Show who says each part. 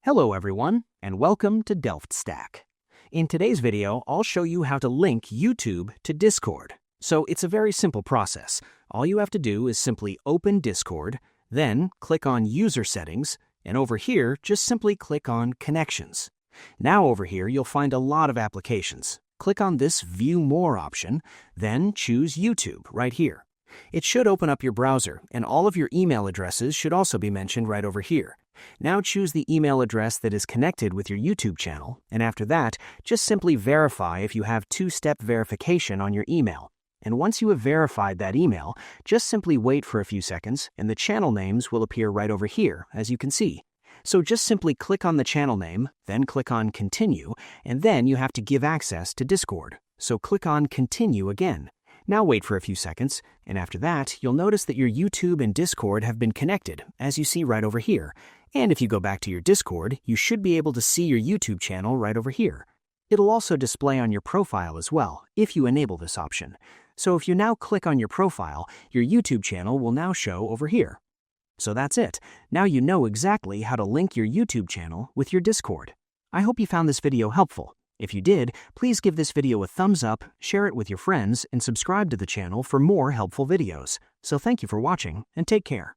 Speaker 1: Hello everyone, and welcome to DelftStack. In today's video, I'll show you how to link YouTube to Discord. So it's a very simple process. All you have to do is simply open Discord, then click on User Settings, and over here, just simply click on Connections. Now over here, you'll find a lot of applications. Click on this View More option, then choose YouTube right here. It should open up your browser, and all of your email addresses should also be mentioned right over here. Now choose the email address that is connected with your YouTube channel, and after that, just simply verify if you have two-step verification on your email. And once you have verified that email, just simply wait for a few seconds, and the channel names will appear right over here, as you can see. So just simply click on the channel name, then click on Continue, and then you have to give access to Discord. So click on Continue again. Now wait for a few seconds, and after that, you'll notice that your YouTube and Discord have been connected, as you see right over here. And if you go back to your Discord, you should be able to see your YouTube channel right over here. It'll also display on your profile as well, if you enable this option. So if you now click on your profile, your YouTube channel will now show over here. So that's it. Now you know exactly how to link your YouTube channel with your Discord. I hope you found this video helpful. If you did, please give this video a thumbs up, share it with your friends, and subscribe to the channel for more helpful videos. So thank you for watching, and take care.